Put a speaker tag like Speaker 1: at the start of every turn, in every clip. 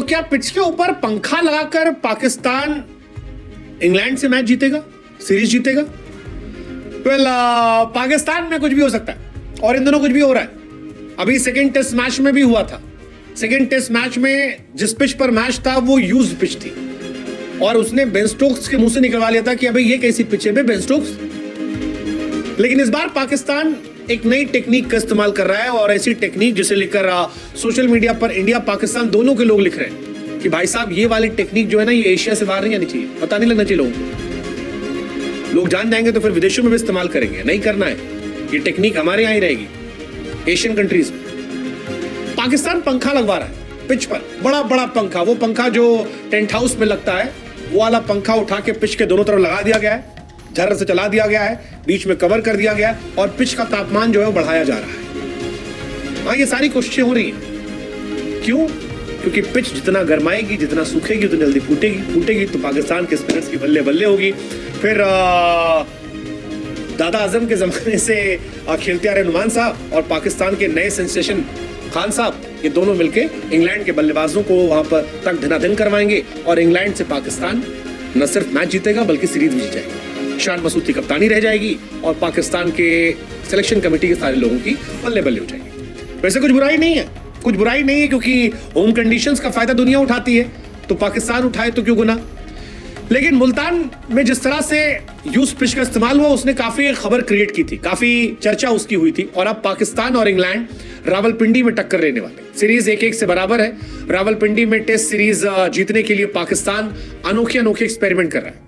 Speaker 1: क्या पिच के ऊपर पंखा लगाकर पाकिस्तान इंग्लैंड से मैच जीतेगा, सीरीज जीतेगा? पाकिस्तान में कुछ भी हो सकता है और इन दोनों कुछ भी हो रहा है। अभी सेकेंड टेस्ट मैच में भी हुआ था। सेकेंड टेस्ट मैच में जिस पिच पर मैच था वो यूज्ड पिच थी और उसने बेन स्टोक्स के मुंह से निकलवा लिया था कि अबे ये कैसी पिच है बे बेन स्टोक्स। लेकिन इस बार पाकिस्तान एक नई टेक्निक का इस्तेमाल कर रहा है और ऐसी टेक्निक जिसे लेकर सोशल मीडिया पर इंडिया पाकिस्तान दोनों के लोग लिख रहे हैं कि भाई साहब ये वाली टेक्निक जो है ना ये एशिया से बाहर नहीं आनी चाहिए, पता नहीं लगना चाहिए लोगों को। लोग जान जाएंगे तो फिर विदेशों में भी इस्तेमाल करेंगे। नहीं करना है, ये टेक्निक हमारे यहाँ ही रहेगी एशियन कंट्रीज में। पाकिस्तान पंखा लगवा रहा है पिच पर, बड़ा बड़ा पंखा, वो पंखा जो टेंट हाउस में लगता है वो वाला पंखा उठा के पिच के दोनों तरफ लगा दिया गया है, झर से चला दिया गया है, बीच में कवर कर दिया गया है और पिच का तापमान जो है वो बढ़ाया जा रहा है। हाँ, ये सारी कोशिशें हो रही हैं। क्यों? क्योंकि पिच जितना गर्माएगी, जितना सूखेगी उतनी जल्दी फूटेगी तो पाकिस्तान के स्पिनर्स की बल्ले बल्ले होगी। फिर दादा आजम के जमाने से खेलते आ रहे नुमान साहब और पाकिस्तान के नए सेंसेशन खान साहब, ये दोनों मिलके इंग्लैंड के बल्लेबाजों को वहां पर तक धनाधन करवाएंगे और इंग्लैंड से पाकिस्तान न सिर्फ मैच जीतेगा बल्कि सीरीज भी जीत जाएगी। शान मसूद की कप्तानी रह जाएगी और पाकिस्तान के सिलेक्शन कमेटी के सारे लोगों की बल्ले बल्ले हो जाएगी। वैसे कुछ बुराई नहीं है, कुछ बुराई नहीं है क्योंकि होम कंडीशंस का फायदा दुनिया उठाती है, तो पाकिस्तान उठाए तो क्यों गुना। लेकिन मुल्तान में जिस तरह से यूज पिच का इस्तेमाल हुआ उसने काफी खबर क्रिएट की थी, काफी चर्चा उसकी हुई थी और अब पाकिस्तान और इंग्लैंड रावलपिंडी में टक्कर लेने वाले। सीरीज 1-1 से बराबर है। रावलपिंडी में टेस्ट सीरीज जीतने के लिए पाकिस्तान अनोखे एक्सपेरिमेंट कर रहा है।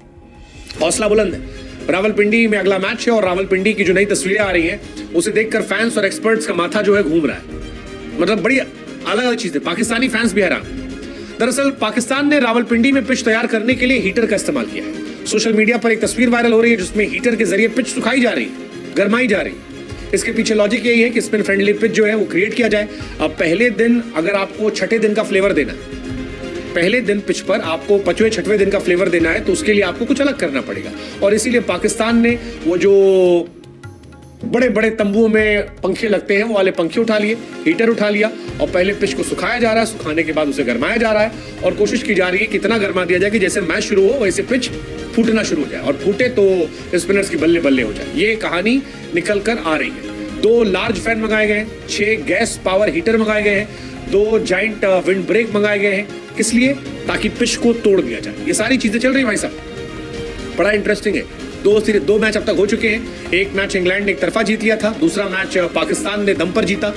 Speaker 1: हौसला बुलंद है। रावलपिंडी में अगला मैच है और रावलपिंडी की जो नई तस्वीरें आ रही हैं उसे देखकर फैंस और एक्सपर्ट्स का माथा जो है घूम रहा है। मतलब बड़ी अलग अलग चीज है, पाकिस्तानी फैंस भी हैरान। दरअसल पाकिस्तान ने रावलपिंडी में पिच तैयार करने के लिए हीटर का इस्तेमाल किया है। सोशल मीडिया पर एक तस्वीर वायरल हो रही है जिसमें हीटर के जरिए पिच सुखाई जा रही है, गर्माई जा रही है। इसके पीछे लॉजिक यही है कि स्पिन फ्रेंडली पिच जो है वो क्रिएट किया जाए। अब पहले दिन अगर आपको छठे दिन का फ्लेवर देना है, पहले दिन पिच पर आपको 5वें-6वें दिन का फ्लेवर देना है तो उसके लिए आपको कुछ अलग करना पड़ेगा और इसीलिए पाकिस्तान ने वो जो बड़े बड़े तंबुओं में पंखे लगते हैं वो वाले पंखे उठा लिए, हीटर उठा लिया और पहले पिच को सुखाया जा रहा है, सुखाने के बाद उसे गरमाया जा रहा है और कोशिश की जा रही है कितना गरमा दिया जाए कि जैसे मैच शुरू हो वैसे पिच फूटना शुरू हो जाए और फूटे तो स्पिनर्स की बल्ले बल्ले हो जाए। ये कहानी निकल कर आ रही है। 2 लार्ज फैन मंगाए गए हैं, 6 गैस पावर हीटर मंगाए गए हैं, 2 जाइंट विंड ब्रेक मंगाए गए हैं। किस लिए? ताकि पिच को तोड़ दिया जाए। ये सारी चीजें चल रही है भाई साहब, बड़ा इंटरेस्टिंग है। 2 मैच अब तक हो चुके हैं। एक मैच इंग्लैंड ने एक तरफा जीत लिया था, दूसरा मैच पाकिस्तान ने दम पर जीता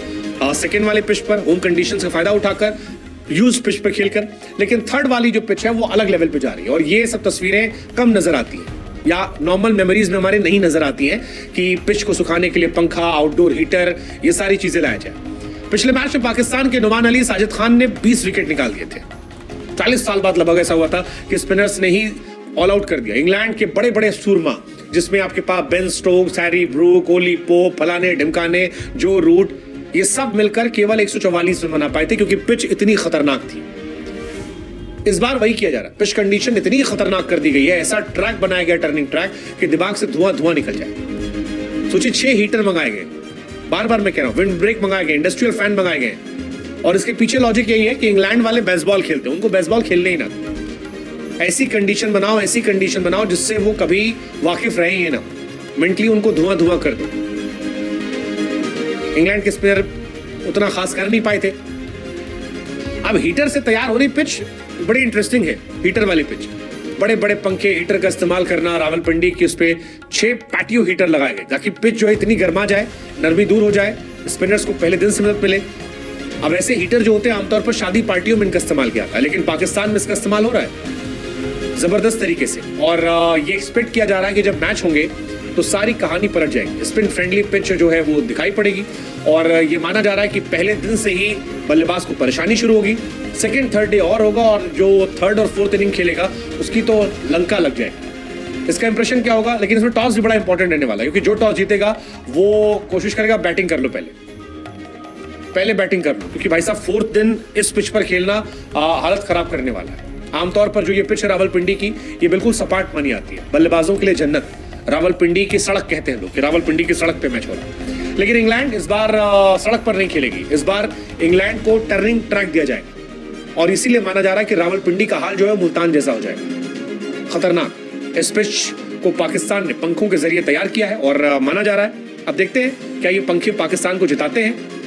Speaker 1: सेकेंड वाले पिच पर होम कंडीशन का फायदा उठाकर, यूज पिच पर खेलकर। लेकिन थर्ड वाली जो पिच है वो अलग लेवल पे जा रही है और ये सब तस्वीरें कम नजर आती हैं या नॉर्मल मेमोरीज में हमारे नहीं नजर आती हैं कि पिच को सुखाने के लिए पंखा, आउटडोर हीटर, ये सारी चीजें लाया जाए। पिछले मैच में पाकिस्तान के नुमान अली, साजिद खान ने 20 विकेट निकाल दिए थे। 40 साल बाद लगभग ऐसा हुआ था कि स्पिनर्स ने ही ऑल आउट कर दिया। इंग्लैंड के बड़े बड़े सूरमा जिसमें आपके पास Ben Stokes, Harry Brook, Ollie Pope, फलाने ढिमकाने, जो रूट, ये सब मिलकर केवल 144 रन बना पाए थे क्योंकि पिच इतनी खतरनाक थी। इस बार वही किया जा रहा है। पिच कंडीशन इतनी खतरनाक कर दी गई है, ऐसा ट्रैक बनाया गया टर्निंग ट्रैक कि दिमाग से धुआं निकल जाए। सोचिए 6 हीटर मंगाए गए, बार बार मैं कह रहा हूं, विंड ब्रेक मंगाए गए, इंडस्ट्रियल फैन मंगाए गए और इसके पीछे लॉजिक यही है कि इंग्लैंड वाले बेसबॉल खेलते हैं, उनको बेसबॉल खेलने ही ना। ऐसी कंडीशन बनाओ जिससे वो कभी वाकिफ रहे ही ना, मेंटली उनको धुआं कर दो। इंग्लैंड के स्पिनर उतना खास कर नहीं पाए थे। अब हीटर से तैयार हो रही पिच बड़ी इंटरेस्टिंग है। हीटर वाली पिच, बड़े बड़े पंखे, हीटर का इस्तेमाल करना। रावलपिंडी की उस पे 6 पैटियो हीटर लगाए गए ताकि पिच जो है इतनी गर्मा जाए, नरमी दूर हो जाए, स्पिनर्स को पहले दिन से मदद मिले। अब ऐसे हीटर जो होते हैं आमतौर पर शादी पार्टियों में इनका इस्तेमाल किया था, लेकिन पाकिस्तान में इसका इस्तेमाल हो रहा है जबरदस्त तरीके से और ये एक्सपेक्ट किया जा रहा है कि जब मैच होंगे तो सारी कहानी पलट जाएगी। स्पिन फ्रेंडली पिच जो है वो दिखाई पड़ेगी और ये माना जा रहा है कि पहले दिन से ही बल्लेबाज को परेशानी शुरू होगी। सेकंड थर्ड डे और होगा और जो थर्ड और फोर्थ इनिंग खेलेगा उसकी तो लंका लग जाएगी। इसका इंप्रेशन क्या होगा? लेकिन इसमें टॉस भी बड़ा इंपॉर्टेंट रहने वाला है क्योंकि जो टॉस जीतेगा वो कोशिश करेगा बैटिंग कर लो, पहले बैटिंग कर लो क्योंकि भाई साहब 4th दिन इस पिच पर खेलना हालत खराब करने वाला है। आमतौर पर जो ये पिच है रावलपिंडी की, ये बिल्कुल सपाट मानी आती है, बल्लेबाजों के लिए जन्नत। रावलपिंडी की सड़क कहते हैं लोग कि रावलपिंडी की सड़क पे मैच हो रहा है। लेकिन इंग्लैंड इस बार सड़क पर नहीं खेलेगी। इस बार इंग्लैंड को टर्निंग ट्रैक दिया जाएगा। और इसीलिए माना जा रहा है कि रावलपिंडी का हाल जो है मुल्तान जैसा हो जाएगा। खतरनाक। इस पिच को पाकिस्तान ने पंखों के जरिए तैयार किया है और माना जा रहा है, अब देखते हैं क्या ये पंखे पाकिस्तान को जिताते हैं